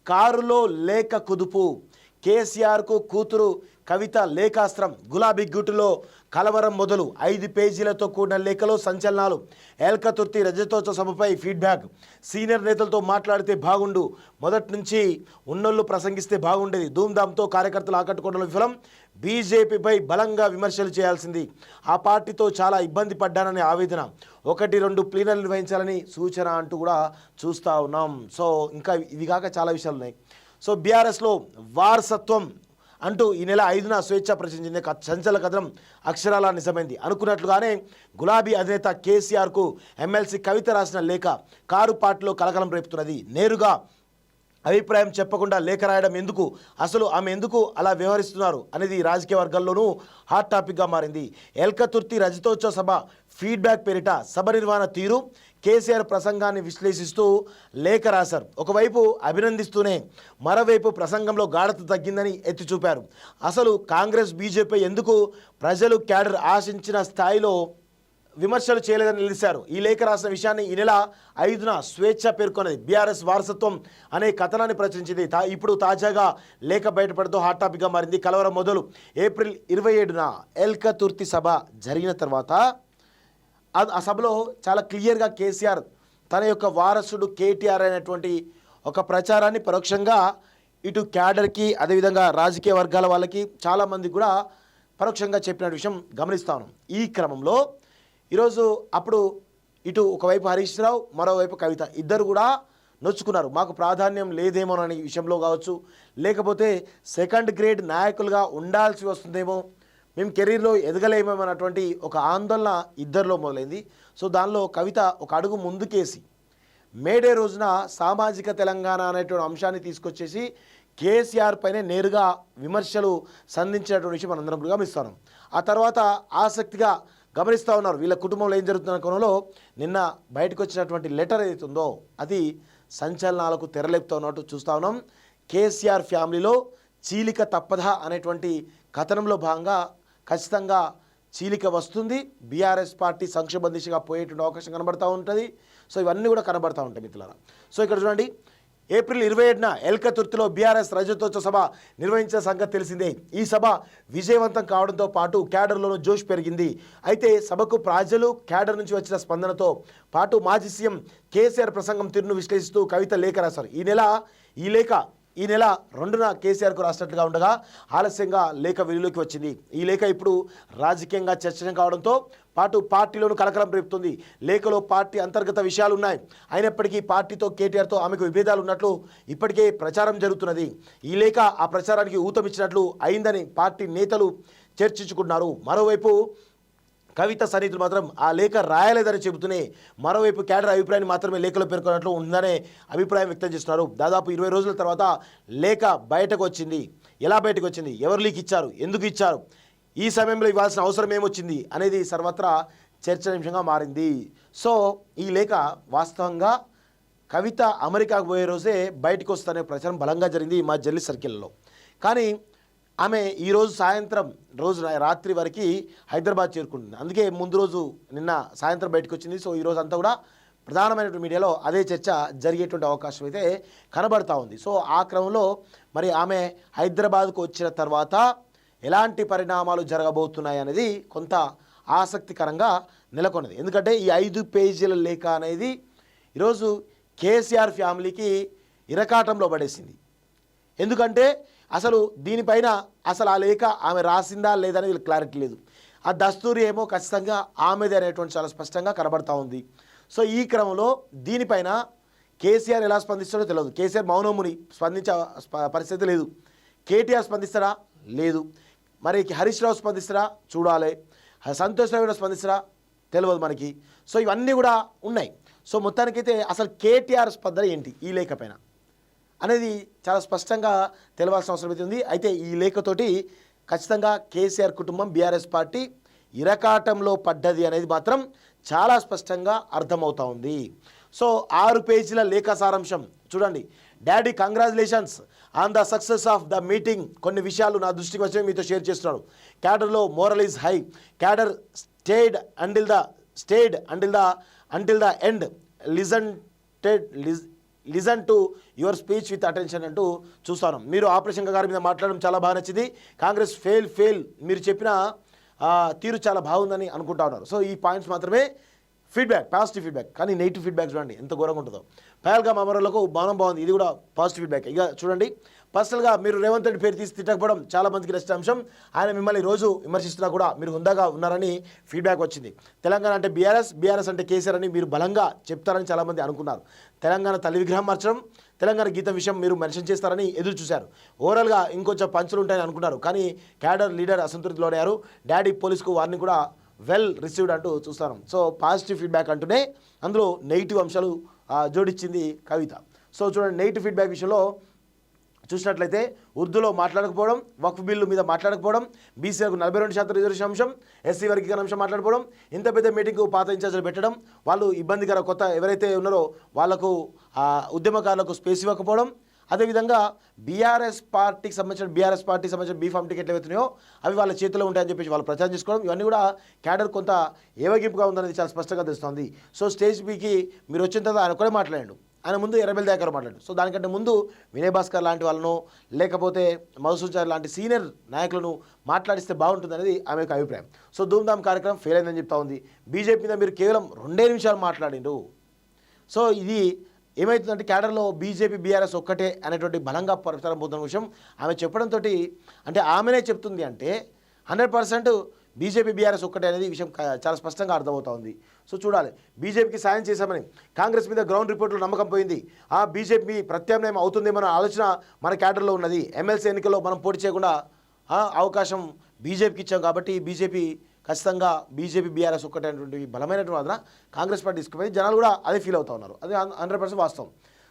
కారులో లేఖ కుదుపు, కేసీఆర్కు కూతురు కవిత లేఖాస్త్రం, గులాబీ గుట్టులో కలవరం మొదలు, 5 పేజీలతో కూడిన లేఖలో సంచలనాలు, ఎల్కతుర్తి రజతోత్సవ సభపై ఫీడ్బ్యాక్, సీనియర్ నేతలతో మాట్లాడితే బాగుండు, మొదటి నుంచి ఉన్నోళ్ళు ప్రసంగిస్తే బాగుండేది, ధూమ్ధామ్తో కార్యకర్తలు ఆకట్టుకోవడంలో విఫలం, బీజేపీపై బలంగా విమర్శలు చేయాల్సింది, ఆ పార్టీతో చాలా ఇబ్బంది పడ్డాననే ఆవేదన, 1-2 ప్లీనర్లు నిర్వహించాలని సూచన అంటూ కూడా చూస్తూ ఉన్నాం. సో ఇంకా ఇవి కాక చాలా విషయాలు ఉన్నాయి. సో బీఆర్ఎస్లో వారసత్వం అంటూ ఈ నెల 5న స్వేచ్ఛ ప్రచురించింది సంచలన కథనం అక్షరాల నిజమైంది. అనుకున్నట్లుగానే గులాబీ అధినేత కేసీఆర్కు ఎమ్మెల్సీ కవిత రాసిన లేఖ కారు పార్టీలో కలకలం రేపుతున్నది. నేరుగా అభిప్రాయం చెప్పకుండా లేఖ రాయడం ఎందుకు, అసలు ఆమె ఎందుకు అలా వ్యవహరిస్తున్నారు అనేది రాజకీయ వర్గాల్లోనూ హాట్ టాపిక్గా మారింది. ఎల్కతుర్తి రజతోత్సవ సభ ఫీడ్బ్యాక్ పేరిట సభ నిర్వహణ తీరు, కేసీఆర్ ప్రసంగాన్ని విశ్లేషిస్తూ లేఖ రాశారు. ఒకవైపు అభినందిస్తూనే మరోవైపు ప్రసంగంలో గాఢత తగ్గిందని ఎత్తి చూపారు. అసలు కాంగ్రెస్ బీజేపీ ఎందుకు ప్రజలు క్యాడర్ ఆశించిన స్థాయిలో విమర్శలు చేయలేదని నిలిచారు. ఈ లేఖ రాసిన విషయాన్ని ఈ నెల 5న స్వేచ్ఛ పేర్కొన్నది. బీఆర్ఎస్ వారసత్వం అనే కథనాన్ని ప్రచురించింది. ఇప్పుడు తాజాగా లేఖ బయటపడుతూ హాట్ టాపిక్గా మారింది. కలవరం మొదలు. ఏప్రిల్ 27న ఎల్కతుర్తి సభ జరిగిన తర్వాత ఆ సభలో చాలా క్లియర్గా కేసీఆర్ తన యొక్క వారసుడు కేటీఆర్ అనేటువంటి ఒక ప్రచారాన్ని పరోక్షంగా ఇటు క్యాడర్కి అదేవిధంగా రాజకీయ వర్గాల వాళ్ళకి చాలామంది కూడా పరోక్షంగా చెప్పిన విషయం గమనిస్తాను. ఈ క్రమంలో ఈరోజు అప్పుడు ఇటు ఒకవైపు హరీష్ రావు, మరోవైపు కవిత ఇద్దరు కూడా నొచ్చుకున్నారు. మాకు ప్రాధాన్యం లేదేమోనని విషయంలో కావచ్చు, లేకపోతే సెకండ్ గ్రేడ్ నాయకులుగా ఉండాల్సి వస్తుందేమో, మేము కెరీర్లో ఎదగలేమన్నటువంటి ఒక ఆందోళన ఇద్దరిలో మొదలైంది. సో దానిలో కవిత ఒక అడుగు ముందుకేసి మేడే రోజున సామాజిక తెలంగాణ అనేటువంటి అంశాన్ని తీసుకొచ్చేసి కేసీఆర్ పైనే నేరుగా విమర్శలు సంధించినటువంటి విషయం మనందరం కూడా గమనిస్తాం. ఆ తర్వాత ఆసక్తిగా గమనిస్తూ ఉన్నారు వీళ్ళ కుటుంబంలో ఏం జరుగుతున్న కోణంలో నిన్న బయటకు వచ్చినటువంటి లెటర్ ఏదైతే ఉందో అది సంచలనాలకు తెరలేపుతూ ఉన్నట్టు చూస్తూ ఉన్నాం. కేసీఆర్ ఫ్యామిలీలో చీలిక తప్పదా అనేటువంటి కథనంలో భాగంగా ఖచ్చితంగా చీలిక వస్తుంది. బీఆర్ఎస్ పార్టీ సంక్షోభ దిశగా పోయేటువంటి అవకాశం కనబడుతూ ఉంటుంది. సో ఇవన్నీ కూడా కనబడుతూ ఉంటాయి మిత్రులారా. సో ఇక్కడ చూడండి, ఏప్రిల్ 27న ఎల్కతుర్తిలో బీఆర్ఎస్ రజతోత్సవ సభ నిర్వహించిన సంగతి తెలిసిందే. ఈ సభ విజయవంతం కావడంతో పాటు క్యాడర్లోనూ జోష్ పెరిగింది. అయితే సభకు ప్రజలు క్యాడర్ నుంచి వచ్చిన స్పందనతో పాటు మాజీ సీఎం కేసీఆర్ ప్రసంగం తీరును విశ్లేషిస్తూ కవిత లేఖ రాశారు. ఈ నెల 2న కేసీఆర్కు రాసినట్లుగా ఉండగా ఆలస్యంగా లేఖ వెలుగులోకి వచ్చింది. ఈ లేఖ ఇప్పుడు రాజకీయంగా చర్చ కావడంతో పాటు పార్టీలోనూ కలకలం రేపుతుంది. లేఖలో పార్టీ అంతర్గత విషయాలు ఉన్నాయి. అయినప్పటికీ పార్టీతో కేటీఆర్తో ఆమెకు విభేదాలు ఉన్నట్లు ఇప్పటికే ప్రచారం జరుగుతున్నది. ఈ లేఖ ఆ ప్రచారానికి ఊతమిచ్చినట్లు అయిందని పార్టీ నేతలు చర్చించుకున్నారు. మరోవైపు కవిత సన్నిహితులు మాత్రం ఆ లేఖ రాయలేదని చెబుతూనే మరోవైపు క్యాడర్ అభిప్రాయాన్ని మాత్రమే లేఖలో పేర్కొన్నట్లు ఉందనే అభిప్రాయం వ్యక్తం చేస్తున్నారు. దాదాపు 20 రోజుల తర్వాత లేఖ బయటకు వచ్చింది. ఎలా బయటకు వచ్చింది, ఎవరు లీక్ ఇచ్చారు, ఎందుకు ఇచ్చారు, ఈ సమయంలో ఇవ్వాల్సిన అవసరం ఏమొచ్చింది అనేది సర్వత్రా చర్చనీయాంశంగా మారింది. సో ఈ లేఖ వాస్తవంగా కవిత అమెరికాకు పోయే రోజే బయటకు వస్తుందనే ప్రచారం బలంగా జరిగింది మా జర్నలిస్ట్ సర్కిల్లో. కానీ ఆమె ఈరోజు సాయంత్రం రాత్రి వరకు హైదరాబాద్ చేరుకుంటుంది. అందుకే ముందు రోజు నిన్న సాయంత్రం బయటకు వచ్చింది. సో ఈరోజు అంతా కూడా ప్రధానమైనటువంటి మీడియాలో అదే చర్చ జరిగేటువంటి అవకాశం అయితే కనబడతా ఉంది. సో ఆ క్రమంలో మరి ఆమె హైదరాబాద్కు వచ్చిన తర్వాత ఎలాంటి పరిణామాలు జరగబోతున్నాయి అనేది కొంత ఆసక్తికరంగా నెలకొన్నది. ఎందుకంటే ఈ 5 పేజీల లేఖ అనేది ఈరోజు కేసీఆర్ ఫ్యామిలీకి ఇరకాటంలో పడేసింది. ఎందుకంటే అసలు దీనిపైన అసలు ఆ లేఖ ఆమె రాసిందా లేదని వీళ్ళకి క్లారిటీ లేదు. ఆ దస్తూరి ఏమో ఖచ్చితంగా ఆమెది అనేటువంటి చాలా స్పష్టంగా కనబడతా ఉంది. సో ఈ క్రమంలో దీనిపైన కేసీఆర్ ఎలా స్పందిస్తాడో తెలియదు. కేసీఆర్ మౌనముని స్పందించే పరిస్థితి లేదు. కేటీఆర్ స్పందిస్తారా, లేదు. మరి హరీష్ రావు స్పందిస్తారా, చూడాలి. సంతోష్ రావు స్పందిస్తారా, తెలియదు మనకి. సో ఇవన్నీ కూడా ఉన్నాయి. సో మొత్తానికైతే అసలు కేటీఆర్ స్పందన ఏంటి ఈ లేఖ పైన అనేది చాలా స్పష్టంగా తెలవాల్సిన అవసరం అయితే ఉంది. అయితే ఈ లేఖతోటి ఖచ్చితంగా కేసీఆర్ కుటుంబం బీఆర్ఎస్ పార్టీ ఇరకాటంలో పడ్డది అనేది మాత్రం చాలా స్పష్టంగా అర్థమవుతా ఉంది. సో 6 పేజీల లేఖ సారాంశం చూడండి. Daddy congratulations on the success of the meeting. కొన్ని విషయాలు నా దృష్టికి వచ్చి మీతో షేర్ చేస్తున్నాను. క్యాడర్లో morale is high. Cadre stayed until the end. Listen to your speech with attention అంటూ చూస్తాను. మీరు ఆపరేషన్ గారి మీద మాట్లాడడం చాలా బాగా నచ్చింది. కాంగ్రెస్ ఫెయిల్ మీరు చెప్పిన తీరు చాలా బాగుందని అనుకుంటా ఉన్నారు. సో ఈ పాయింట్స్ మాత్రమే ఫీడ్బ్యాక్, పాజిటివ్ ఫీడ్బ్యాక్. కానీ నెగిటివ్ ఫీడ్బ్యాక్ చూడండి ఎంత ఘోరంగా ఉంటుందో. పహల్గామ్ అమరులకు బాణం బాగుంది, ఇది కూడా పాజిటివ్ ఫీడ్బ్యాక్. ఇక చూడండి, పర్సనల్గా మీరు రేవంత్ రెడ్డి పేరు తీసి తిట్టకపోవడం చాలా మందికి నచ్చిన అంశం. ఆయన మిమ్మల్ని రోజు విమర్శిస్తున్నా కూడా మీరు హుందాగా ఉన్నారని ఫీడ్బ్యాక్ వచ్చింది. తెలంగాణ అంటే బీఆర్ఎస్ అంటే కేసీఆర్ అని మీరు బలంగా చెప్తారని చాలామంది అనుకున్నారు. తెలంగాణ తల్లి విగ్రహం మార్చడం, తెలంగాణ గీతం విషయం మీరు మెన్షన్ చేస్తారని ఎదురు చూశారు. ఓవరాల్గా ఇంకొంచెం పంచులు ఉంటాయని అనుకున్నారు. కానీ క్యాడర్ లీడర్ అసంతృప్తిలో అయ్యారు. డాడీ పోలీసుకు వార్నింగ్ కూడా వెల్ రిసీవ్డ్ అంటూ చూస్తాను. సో పాజిటివ్ ఫీడ్బ్యాక్ అంటూనే అందులో నెగిటివ్ అంశాలు జోడించింది కవిత. సో చూడండి, నెగిటివ్ ఫీడ్బ్యాక్ విషయంలో చూసినట్లయితే ఉర్దూలో మాట్లాడకపోవడం, వక్ఫ్ బిల్లు మీద మాట్లాడకపోవడం, బీసీలకు 42% రిజర్వేషన్ అంశం, ఎస్సీ వర్గీకరణ అంశం మాట్లాడుకోవడం, ఇంత పెద్ద మీటింగ్కు పాత ఇన్ఛార్జీలు పెట్టడం, వాళ్ళు ఇబ్బందికర కొత్త ఎవరైతే ఉన్నారో వాళ్లకు ఉద్యమకారులకు స్పేస్ ఇవ్వకపోవడం, అదేవిధంగా బీఆర్ఎస్ పార్టీకి సంబంధించిన బీఫామ్ టికెట్లు ఏవైతున్నాయో అవి వాళ్ళ చేతిలో ఉంటాయని చెప్పేసి వాళ్ళు ప్రచారం చేసుకోవడం, ఇవన్నీ కూడా క్యాడర్ కొంత ఏవగింపుగా ఉందనేది చాలా స్పష్టంగా తెలుస్తుంది. సో స్టేజ్ బీకి మీరు వచ్చిన తర్వాత ఆయన కూడా మాట్లాడాడు. ఆయన ముందు ఎర్రబెల్లి దయాకర్ మాట్లాడు. సో దానికంటే ముందు వినయ్ భాస్కర్ లాంటి వాళ్ళను, లేకపోతే మధుసూచారి లాంటి సీనియర్ నాయకులను మాట్లాడిస్తే బాగుంటుంది అనేది ఆమె యొక్క అభిప్రాయం. సో ధూమ్ధామ్ కార్యక్రమం ఫెయిల్ అయిందని చెప్తా ఉంది. బీజేపీ మీద మీరు కేవలం 2 నిమిషాలు మాట్లాడిండు. సో ఇది ఏమవుతుందంటే క్యాడర్లో బీజేపీ బీఆర్ఎస్ ఒక్కటే అనేటువంటి బలంగా ప్రచారం పోతున్న విషయం ఆమె చెప్పడంతో, అంటే ఆమెనే చెప్తుంది అంటే 100% బీజేపీ బీఆర్ఎస్ ఒక్కటే అనేది విషయం చాలా స్పష్టంగా అర్థమవుతా ఉంది. సో చూడాలి, బీజేపీకి సాయం చేశామని కాంగ్రెస్ మీద గ్రౌండ్ రిపోర్ట్లో నమ్మకం పోయింది. బీజేపీ ప్రత్యామ్నాయం అవుతుందేమన్న ఆలోచన మన క్యాడర్లో ఉన్నది. ఎమ్మెల్సీ ఎన్నికల్లో మనం పోటీ చేయకుండా అవకాశం బీజేపీకి ఇచ్చాం కాబట్టి బీజేపీ ఖచ్చితంగా బీజేపీ బీఆర్ఎస్ ఒక్కటే అనేటువంటి బలమైనటువంటి వాదన కాంగ్రెస్ పార్టీ తీసుకుపోయి జనాలు కూడా అదే ఫీల్ అవుతూ ఉన్నారు. అది 100% వాస్తవం.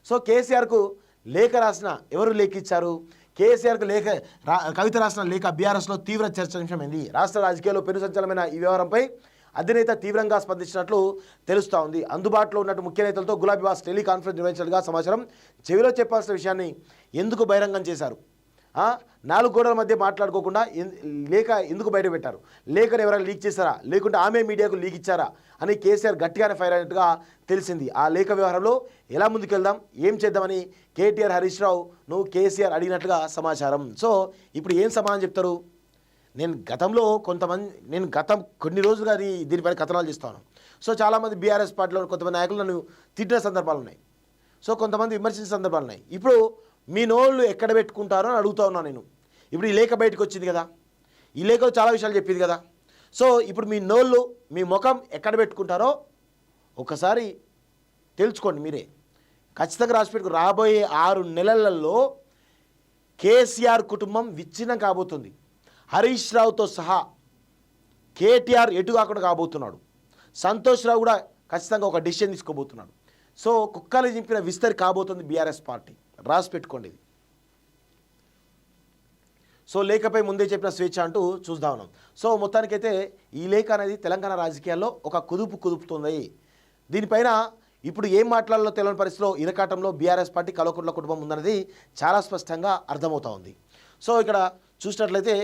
సో కేసీఆర్కు లేఖ రాసిన ఎవరు లేఖ ఇచ్చారు? కేసీఆర్కు కవిత రాసిన లేఖ బీఆర్ఎస్లో తీవ్ర చర్చాంశం ఏంది? రాష్ట్ర రాజకీయాల్లో పెను సంచలనమైన ఈ వ్యవహారంపై అధినేత తీవ్రంగా స్పందించినట్లు తెలుస్తూ ఉంది. అందుబాటులో ఉన్నట్టు ముఖ్య నేతలతో గులాబీ బాస్ టెలికాన్ఫరెన్స్ నిర్వహించినట్టుగా సమాచారం. చెవిలో చెప్పాల్సిన విషయాన్ని ఎందుకు బహిరంగం చేశారు? 4 గోడల మధ్య మాట్లాడుకోకుండా లేఖ ఎందుకు బయట పెట్టారు? లేఖను ఎవరైనా లీక్ చేశారా, లేకుంటే ఆమె మీడియాకు లీక్ ఇచ్చారా అని కేసీఆర్ గట్టిగానే ఫైర్ అయినట్టుగా తెలిసింది. ఆ లేఖ వ్యవహారంలో ఎలా ముందుకెళ్దాం, ఏం చేద్దామని కేటీఆర్ హరీష్ రావు నువ్వు కేసీఆర్ అడిగినట్టుగా సమాచారం. సో ఇప్పుడు ఏం సమాధానం చెప్తారు? నేను గతం కొన్ని రోజులుగా దీనిపైన కథనాలు చేస్తాను. సో చాలామంది బీఆర్ఎస్ పార్టీలో కొంతమంది నాయకులు నన్ను తిట్టిన సందర్భాలు ఉన్నాయి. సో కొంతమంది విమర్శించిన సందర్భాలు ఉన్నాయి. ఇప్పుడు మీ నోళ్ళు ఎక్కడ పెట్టుకుంటారో అని అడుగుతా ఉన్నా నేను. ఇప్పుడు ఈ లేఖ బయటకు వచ్చింది కదా, ఈ లేఖలో చాలా విషయాలు చెప్పింది కదా. సో ఇప్పుడు మీ నోళ్ళు, మీ ముఖం ఎక్కడ పెట్టుకుంటారో ఒకసారి తెలుసుకోండి మీరే. ఖచ్చితంగా రాసిపెట్టుకు రాబోయే 6 నెలలలో కేసీఆర్ కుటుంబం విచ్ఛిన్నం కాబోతుంది. హరీష్ రావుతో సహా కేటీఆర్ ఎటు కాకుండా కాబోతున్నాడు. సంతోష్ రావు కూడా ఖచ్చితంగా ఒక డిసిషన్ తీసుకోబోతున్నాడు. సో కుక్కలు చింపిన విస్తరి కాబోతుంది బీఆర్ఎస్ పార్టీ. రాసి పెట్టుకోండి ఇది. సో లేఖపై ముందే చెప్పిన స్వేచ్ఛ అంటూ చూద్దాం ఉన్నాం. సో మొత్తానికైతే ఈ లేఖ అనేది తెలంగాణ రాజకీయాల్లో ఒక కుదుపుతుంది. దీనిపైన ఇప్పుడు ఏం మాట్లాడాలో తెలియని పరిస్థితిలో ఇరకాటంలో బీఆర్ఎస్ పార్టీ కల్వకుంట్ల కుటుంబం ఉందన్నది చాలా స్పష్టంగా అర్థమవుతా ఉంది. సో ఇక్కడ చూసినట్లయితే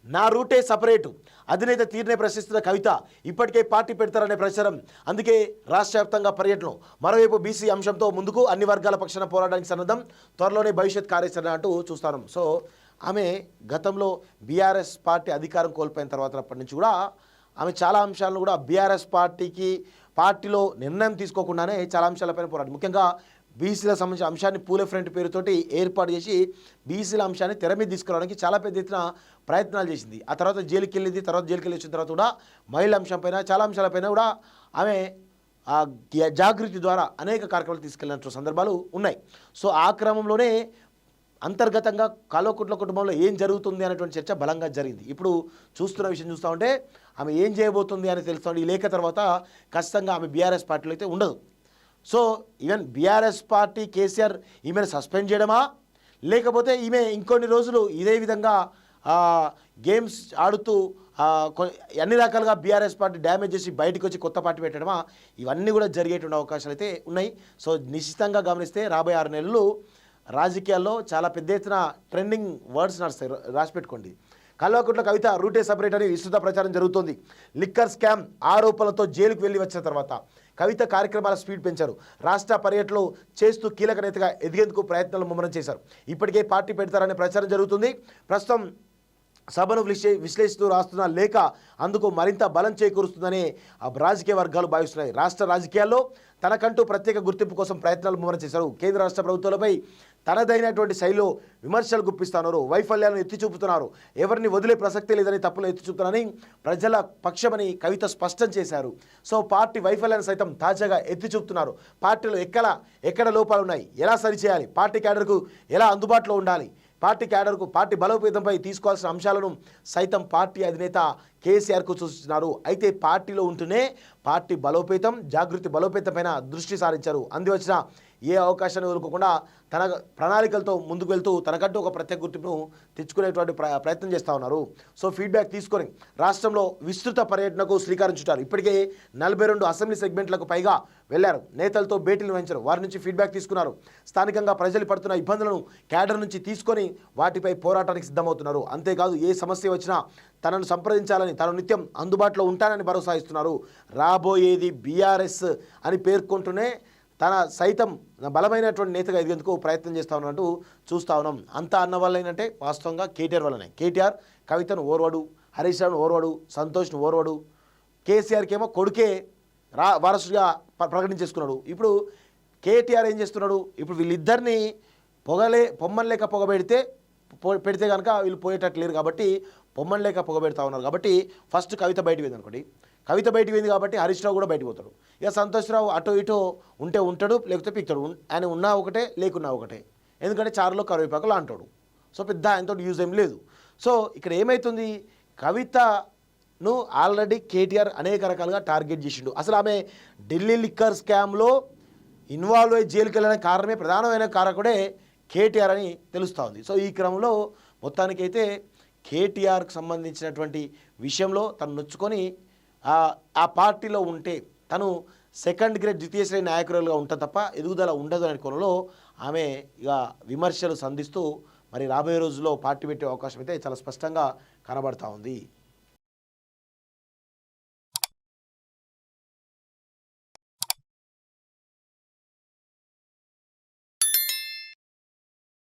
నా రూటే సపరేటు, అధినేత తీరునే ప్రశ్నిస్తున్న కవిత ఇప్పటికే పార్టీ పెడతారనే ప్రచారం, అందుకే రాష్ట్ర వ్యాప్తంగా పర్యటన. మరోవైపు బీసీ అంశంతో ముందుకు అన్ని వర్గాల పక్షాన పోరాడడానికి సన్నద్ధం, త్వరలోనే భవిష్యత్ కార్యాచరణ అంటూ చూస్తాను. సో ఆమె గతంలో బీఆర్ఎస్ పార్టీ అధికారం కోల్పోయిన తర్వాతప్పటి నుంచి కూడా ఆమె చాలా అంశాలను కూడా బీఆర్ఎస్ పార్టీలో నిర్ణయం తీసుకోకుండానే చాలా అంశాలపైన పోరాడు. ముఖ్యంగా బీసీలకు సంబంధించిన అంశాన్ని పూలే ఫ్రంట్ పేరుతోటి ఏర్పాటు చేసి బీసీల అంశాన్ని తెర మీద తీసుకురావడానికి చాలా పెద్ద ఎత్తున ప్రయత్నాలు చేసింది. ఆ తర్వాత జైలుకి వెళ్ళింది. జైలుకి వెళ్ళి వచ్చిన తర్వాత కూడా మహిళల అంశంపైన చాలా అంశాలపైన కూడా ఆమె జాగృతి ద్వారా అనేక కార్యక్రమాలు తీసుకెళ్ళిన సందర్భాలు ఉన్నాయి. సో ఆ క్రమంలోనే అంతర్గతంగా కల్వకుంట్ల కుటుంబంలో ఏం జరుగుతుంది అనేటువంటి చర్చ బలంగా జరిగింది. ఇప్పుడు చూస్తున్న విషయం చూస్తూ ఉంటే ఆమె ఏం చేయబోతుంది అని తెలుస్తుంది. ఈ లేఖ తర్వాత ఖచ్చితంగా ఆమె బీఆర్ఎస్ పార్టీలో అయితే ఉండదు. So even BRS party KCR ఈమెను సస్పెండ్ చేయడమా, లేకపోతే ఈమె ఇంకొన్ని రోజులు ఇదే విధంగా గేమ్స్ ఆడుతూ అన్ని రకాలుగా బీఆర్ఎస్ పార్టీ డ్యామేజ్ చేసి బయటకు వచ్చి కొత్త పార్టీ పెట్టడమా, ఇవన్నీ కూడా జరిగేటువంటి అవకాశాలు అయితే ఉన్నాయి. సో నిశ్చితంగా గమనిస్తే రాబోయే 6 నెలలు రాజకీయాల్లో చాలా పెద్ద ఎత్తున ట్రెండింగ్ వర్డ్స్ నడుస్తాయి. రాసిపెట్టుకోండి. కల్వకుంట్ల కవిత రూటే సపరేట్ అని విస్తృత ప్రచారం జరుగుతోంది. లిక్కర్ స్కామ్ ఆరోపణలతో జైలుకు వెళ్ళి వచ్చిన తర్వాత కవిత కార్యక్రమాల స్పీడ్ పెంచారు. రాష్ట్ర పర్యటనలో చేస్తూ కీలక నేతగా ఎదిగేందుకు ప్రయత్నాలు ముమ్మరం చేశారు. ఇప్పటికే పార్టీ పెడతారనే ప్రచారం జరుగుతుంది. ప్రస్తుతం సభను విశ్లేషిస్తూ రాస్తున్న లేఖ అందుకు మరింత బలం చేకూరుస్తుందని రాజకీయ వర్గాలు భావిస్తున్నాయి. రాష్ట్ర రాజకీయాల్లో తనకంటూ ప్రత్యేక గుర్తింపు కోసం ప్రయత్నాలు ముమ్మరం చేశారు. కేంద్ర రాష్ట్ర ప్రభుత్వాలపై తనదైనటువంటి శైలిలో విమర్శలు గుప్పిస్తున్నారు. వైఫల్యాలను ఎత్తి చూపుతున్నారు. ఎవరిని వదిలే ప్రసక్తే లేదని తప్పులు ఎత్తి చూపుతున్నారని ప్రజల పక్షమని కవిత స్పష్టం చేశారు. సో పార్టీ వైఫల్యాన్ని సైతం తాజాగా ఎత్తి చూపుతున్నారు. పార్టీలో ఎక్కడ లోపాలు ఉన్నాయి, ఎలా సరిచేయాలి, పార్టీ క్యాడర్కు ఎలా అందుబాటులో ఉండాలి, పార్టీ క్యాడర్కు పార్టీ బలోపేతంపై తీసుకోవాల్సిన అంశాలను సైతం పార్టీ అధినేత కేసీఆర్కు సూచిస్తున్నారు. అయితే పార్టీలో ఉంటూనే పార్టీ జాగృతి బలోపేతంపైన దృష్టి సారించారు. అందివచ్చిన ఏ అవకాశాన్ని వదులుకోకుండా తన ప్రణాళికలతో ముందుకు వెళ్తూ తనకంటూ ఒక ప్రత్యేక గుర్తింపును తెచ్చుకునేటువంటి ప్రయత్నం చేస్తూ ఉన్నారు. సో ఫీడ్బ్యాక్ తీసుకొని రాష్ట్రంలో విస్తృత పర్యటనకు శ్రీకారం చుట్టారు. ఇప్పటికే 42 అసెంబ్లీ సెగ్మెంట్లకు పైగా వెళ్లారు. నేతలతో భేటీలు నిర్వహించారు. వారి నుంచి ఫీడ్బ్యాక్ తీసుకున్నారు. స్థానికంగా ప్రజలు పడుతున్న ఇబ్బందులను క్యాడర్ నుంచి తీసుకొని వాటిపై పోరాటానికి సిద్ధమవుతున్నారు. అంతేకాదు ఏ సమస్య వచ్చినా తనను సంప్రదించాలని, తాను నిత్యం అందుబాటులో ఉంటానని భరోసా ఇస్తున్నారు. రాబోయేది బీఆర్ఎస్ అని పేర్కొంటూనే తన సైతం బలమైనటువంటి నేతగా ఎదిగేందుకు ప్రయత్నం చేస్తూ ఉన్నట్టు చూస్తూ ఉన్నాం. అంతా అన్న వల్ల ఏంటంటే వాస్తవంగా కేటీఆర్ వల్లనే. కేటీఆర్ కవితను ఓర్వడు, హరీష్ రావును ఓర్వడు, సంతోష్ను ఓర్వడు, కేసీఆర్కి ఏమో కొడుకే వారసుడిగా ప్రకటించేసుకున్నాడు. ఇప్పుడు కేటీఆర్ ఏం చేస్తున్నాడు, ఇప్పుడు వీళ్ళిద్దరిని పొమ్మలేక పెడితే కనుక వీళ్ళు పోయేటట్లు లేరు కాబట్టి పొమ్మలేక పొగబెడతా ఉన్నారు. కాబట్టి ఫస్ట్ కవిత బయట పోయింది అనుకోండి. కవిత బయటికి పోయింది కాబట్టి హరీష్ రావు కూడా బయటకు పోతాడు. ఇక సంతోష్ రావు అటో ఇటో ఉంటే ఉంటాడు, లేకపోతే పిక్తాడు. ఆయన ఉన్నా ఒకటే, లేకున్నా ఒకటే. ఎందుకంటే చారులో కరివేపాకులు అంటాడు. సో పెద్ద ఆయనతో యూజ్ ఏం లేదు. సో ఇక్కడ ఏమవుతుంది, కవితను ఆల్రెడీ కేటీఆర్ అనేక రకాలుగా టార్గెట్ చేసిండు. అసలు ఆమె ఢిల్లీ లిక్కర్ స్కామ్లో ఇన్వాల్వ్ అయ్యి జైలుకి వెళ్ళిన కారణమే, ప్రధానమైన కారకుడే కేటీఆర్ అని తెలుస్తూ ఉంది. సో ఈ క్రమంలో మొత్తానికైతే కేటీఆర్కి సంబంధించినటువంటి విషయంలో తను నొచ్చుకొని ఆ పార్టీలో ఉంటే తను సెకండ్ గ్రేడ్ ద్వితీయ శ్రేణి నాయకురాలుగా ఉంటుంది తప్ప ఎదుగుదల ఉండదు అనే కోణంలో ఆమె ఇక విమర్శలు సంధిస్తూ మరి రాబోయే రోజుల్లో పార్టీ పెట్టే అవకాశం అయితే చాలా స్పష్టంగా కనబడతా ఉంది.